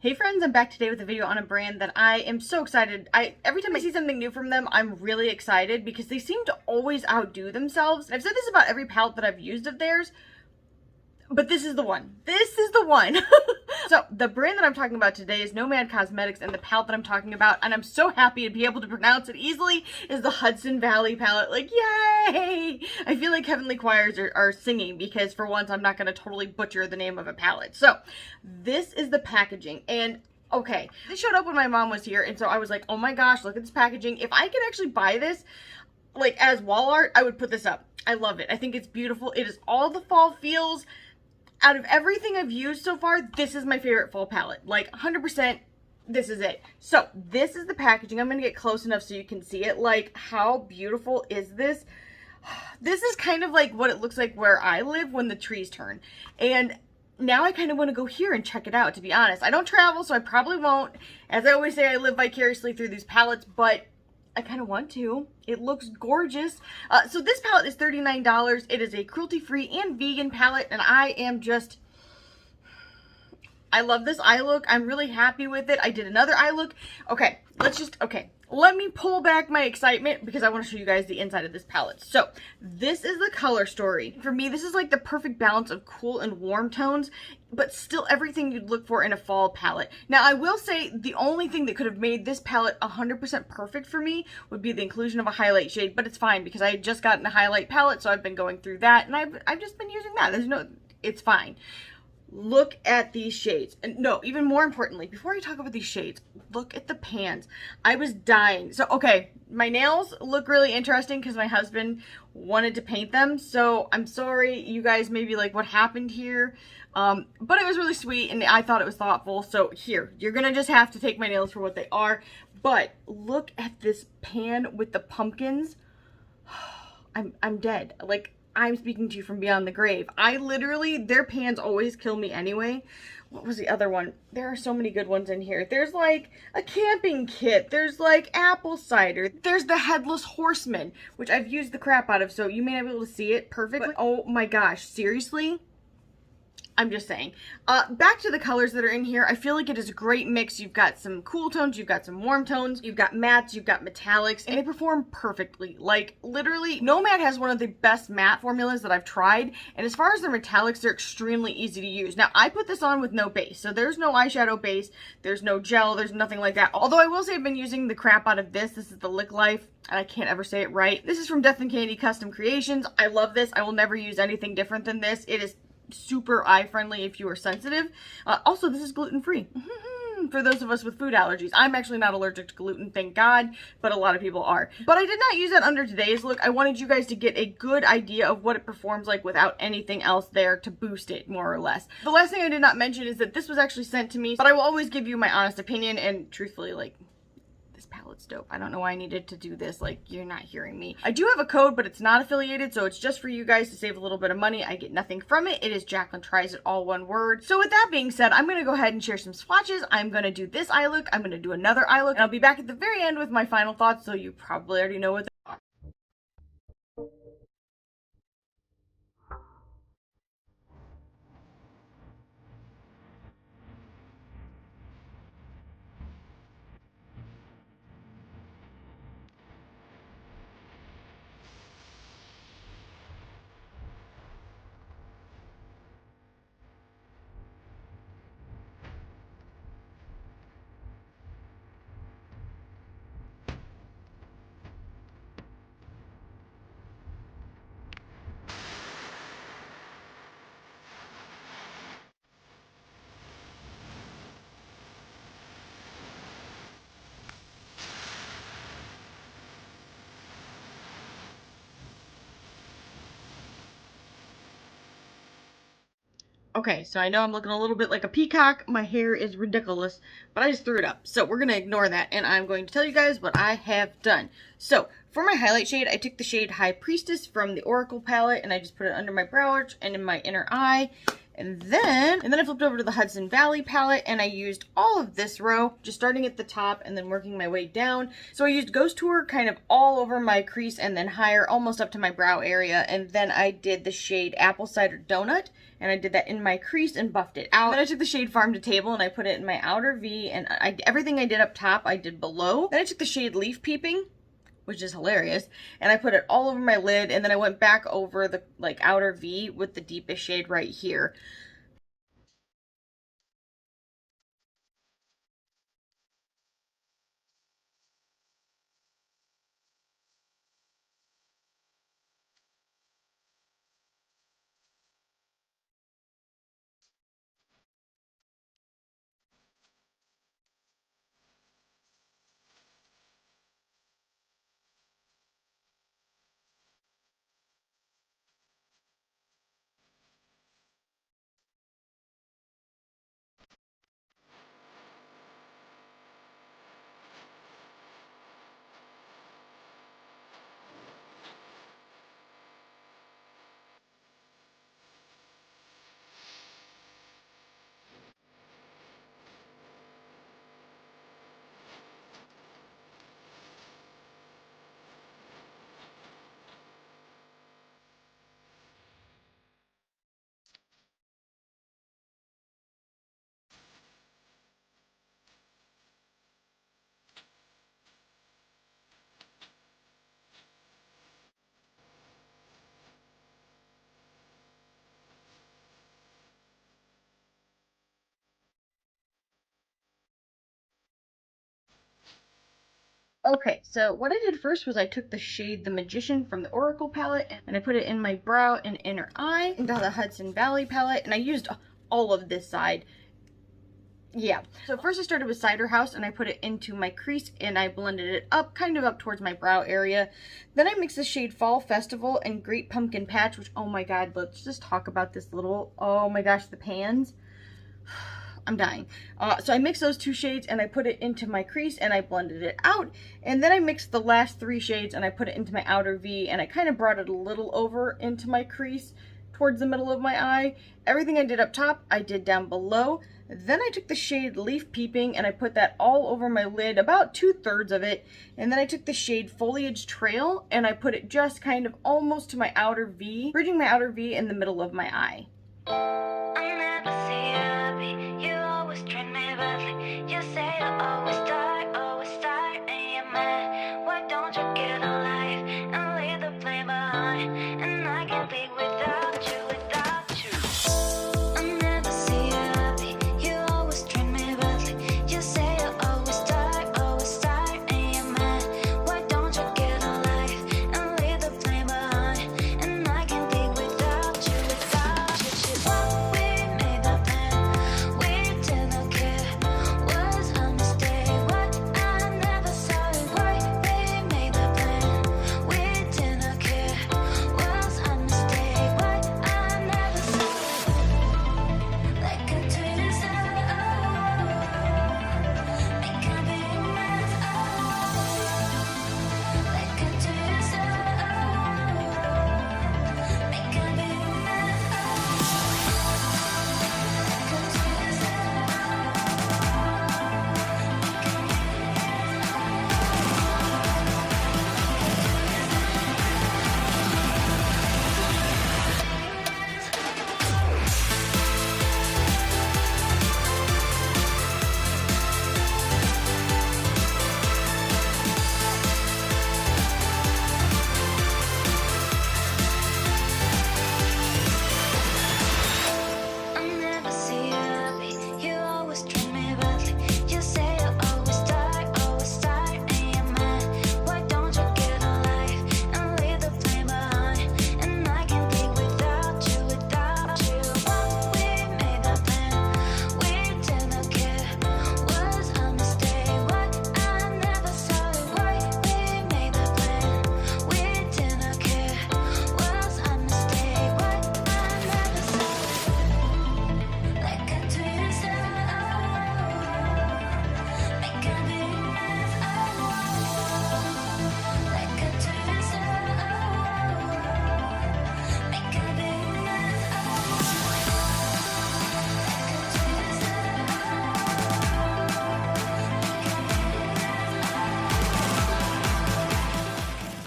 Hey friends, I'm back today with a video on a brand that I am so excited. Every time I see something new from them, I'm really excited because they seem to always outdo themselves. And I've said this about every palette that I've used of theirs, but this is the one. This is the one. So the brand that I'm talking about today is Nomad Cosmetics, and the palette that I'm talking about, and I'm so happy to be able to pronounce it easily, is the Hudson Valley palette. Like, yay! I feel like Heavenly Choirs are singing because for once I'm not going to totally butcher the name of a palette. So this is the packaging, and okay, this showed up when my mom was here, and so I was like, oh my gosh, look at this packaging. If I could actually buy this, like as wall art, I would put this up. I love it. I think it's beautiful. It is all the fall feels. Out of everything I've used so far, this is my favorite fall palette. Like 100%, this is it. So this is the packaging. I'm going to get close enough so you can see it. Like, how beautiful is this? This is kind of like what it looks like where I live when the trees turn. And now I kind of want to go here and check it out, to be honest. I don't travel, so I probably won't. As I always say, I live vicariously through these palettes, but I kind of want to. It looks gorgeous. So this palette is $39. It is a cruelty-free and vegan palette, and I love this eye look. I'm really happy with it. I did another eye look. Okay, let me pull back my excitement because I want to show you guys the inside of this palette. So this is the color story. For me, this is like the perfect balance of cool and warm tones, but still everything you'd look for in a fall palette. Now, I will say the only thing that could have made this palette 100% perfect for me would be the inclusion of a highlight shade, but it's fine because I had just gotten a highlight palette, so I've been going through that, and I've just been using that. It's fine. Look at these shades. And no, even more importantly, before I talk about these shades, look at the pans. I was dying. So, okay, my nails look really interesting because my husband wanted to paint them. So I'm sorry, you guys may be like, what happened here? But it was really sweet and I thought it was thoughtful. So here, you're going to just have to take my nails for what they are. But look at this pan with the pumpkins. I'm dead. Like, I'm speaking to you from beyond the grave. Their pans always kill me anyway. What was the other one? There are so many good ones in here. There's like a camping kit. There's like apple cider. There's the Headless Horseman, which I've used the crap out of, so you may not be able to see it perfectly. But, oh my gosh, seriously? I'm just saying. Back to the colors that are in here. I feel like it is a great mix. You've got some cool tones, you've got some warm tones, you've got mattes, you've got metallics, and they perform perfectly. Like, literally, Nomad has one of the best matte formulas that I've tried, and as far as their metallics, they're extremely easy to use. Now, I put this on with no base, so there's no eyeshadow base, there's no gel, there's nothing like that. Although I will say I've been using the crap out of this. This is the Lick Life, and I can't ever say it right. This is from Death and Candy Custom Creations. I love this. I will never use anything different than this. It is super eye friendly if you are sensitive. Also, this is gluten-free for those of us with food allergies. I'm actually not allergic to gluten, thank God, but a lot of people are. But I did not use that under today's look. I wanted you guys to get a good idea of what it performs like without anything else there to boost it, more or less. The last thing I did not mention is that this was actually sent to me, but I will always give you my honest opinion, and truthfully, like, this palette's dope. I don't know why I needed to do this. Like, you're not hearing me. I do have a code, but it's not affiliated, so it's just for you guys to save a little bit of money. I get nothing from it. It is Jaclyntriesit, all one word. So with that being said, I'm going to go ahead and share some swatches. I'm going to do this eye look. I'm going to do another eye look, and I'll be back at the very end with my final thoughts, so you probably already know what they are. Okay, so I know I'm looking a little bit like a peacock. My hair is ridiculous, but I just threw it up. So we're going to ignore that, and I'm going to tell you guys what I have done. So for my highlight shade, I took the shade High Priestess from the Oracle palette, and I just put it under my brow arch and in my inner eye. And then I flipped over to the Hudson Valley palette and I used all of this row, just starting at the top and then working my way down. So I used Ghost Tour kind of all over my crease and then higher, almost up to my brow area. And then I did the shade Apple Cider Donut and I did that in my crease and buffed it out. Then I took the shade Farm to Table and I put it in my outer V, and everything I did up top I did below. Then I took the shade Leaf Peeping, which is hilarious, and I put it all over my lid, and then I went back over the outer V with the deepest shade right here. Okay, so what I did first was I took the shade The Magician from the Oracle palette and I put it in my brow and inner eye, into the Hudson Valley palette, and I used all of this side. Yeah, so first I started with Cider House and I put it into my crease and I blended it up, kind of up towards my brow area. Then I mixed the shade Fall Festival and Great Pumpkin Patch, which, oh my god, let's just talk about this little, oh my gosh, the pans. I'm dying. So I mixed those two shades and I put it into my crease and I blended it out. And then I mixed the last three shades and I put it into my outer V and I kind of brought it a little over into my crease towards the middle of my eye. Everything I did up top, I did down below. Then I took the shade Leaf Peeping and I put that all over my lid, about 2/3 of it. And then I took the shade Foliage Trail and I put it just kind of almost to my outer V, bridging my outer V in the middle of my eye.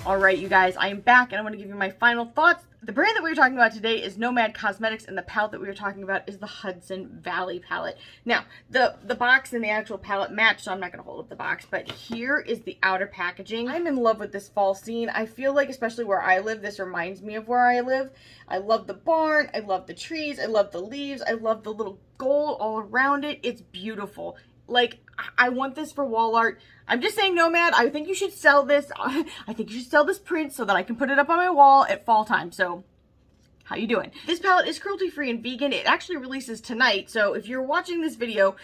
All right, you guys, I am back and I want to give you my final thoughts. The brand that we were talking about today is Nomad Cosmetics, and the palette that we were talking about is the Hudson Valley palette. Now, the box and the actual palette match, so I'm not going to hold up the box, but here is the outer packaging. I'm in love with this fall scene. I feel like, especially where I live, this reminds me of where I live. I love the barn, I love the trees, I love the leaves, I love the little gold all around it. It's beautiful. Like, I want this for wall art. I'm just saying, Nomad, I think you should sell this. I think you should sell this print so that I can put it up on my wall at fall time. So, how you doing? This palette is cruelty-free and vegan. It actually releases tonight. So, if you're watching this video,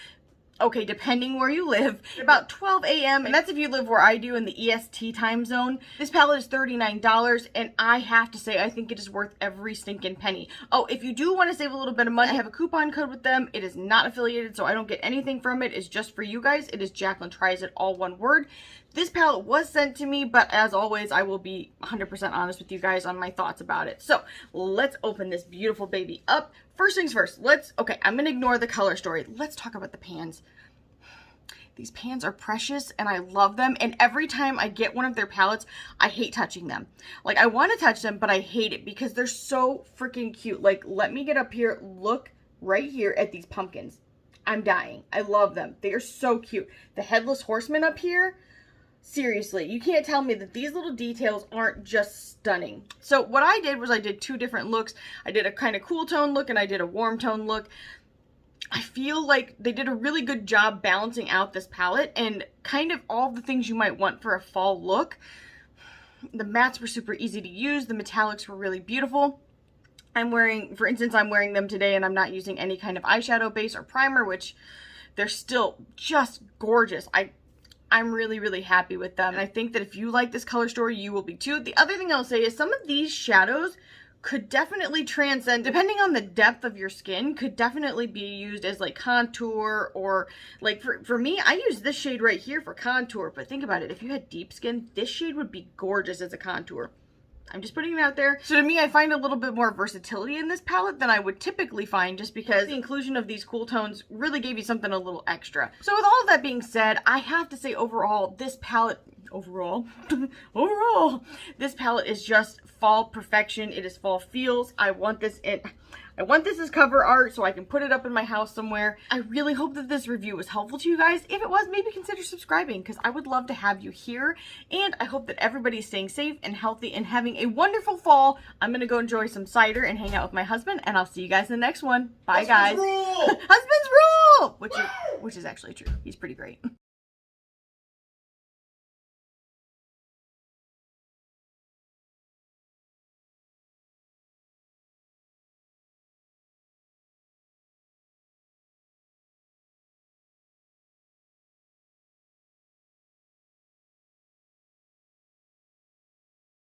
okay, depending where you live, about 12 a.m. and that's if you live where I do in the EST time zone. This palette is $39, and I have to say, I think it is worth every stinking penny. Oh, if you do want to save a little bit of money, I have a coupon code with them. It is not affiliated, so I don't get anything from it. It's just for you guys. It is Jaclyntriesit, all one word. This palette was sent to me, but as always, I will be 100% honest with you guys on my thoughts about it. So, let's open this beautiful baby up. First things first, okay, I'm gonna ignore the color story. Let's talk about the pans. These pans are precious and I love them, and every time I get one of their palettes, I hate touching them. Like, I want to touch them, but I hate it because they're so freaking cute. Like, let me get up here, look right here at these pumpkins. I'm dying. I love them. They are so cute. The headless horseman up here, seriously, you can't tell me that these little details aren't just stunning. So what I did was I did two different looks. I did a kind of cool tone look and I did a warm tone look. I feel like they did a really good job balancing out this palette and kind of all the things you might want for a fall look. The mattes were super easy to use. The metallics were really beautiful. For instance, I'm wearing them today and I'm not using any kind of eyeshadow base or primer, which they're still just gorgeous. I'm really, really happy with them. And I think that if you like this color story, you will be too. The other thing I'll say is some of these shadows could definitely transcend, depending on the depth of your skin, could definitely be used as like contour, or like for me, I use this shade right here for contour. But think about it, if you had deep skin, this shade would be gorgeous as a contour. I'm just putting it out there. So to me, I find a little bit more versatility in this palette than I would typically find, just because the inclusion of these cool tones really gave you something a little extra. So with all of that being said, I have to say overall, this palette, this palette is just fall perfection. It is fall feels. I want this as cover art so I can put it up in my house somewhere. I really hope that this review was helpful to you guys. If it was, maybe consider subscribing because I would love to have you here. And I hope that everybody's staying safe and healthy and having a wonderful fall. I'm going to go enjoy some cider and hang out with my husband, and I'll see you guys in the next one. Bye, guys. Husband's rule! Husband's rule! Which is actually true. He's pretty great.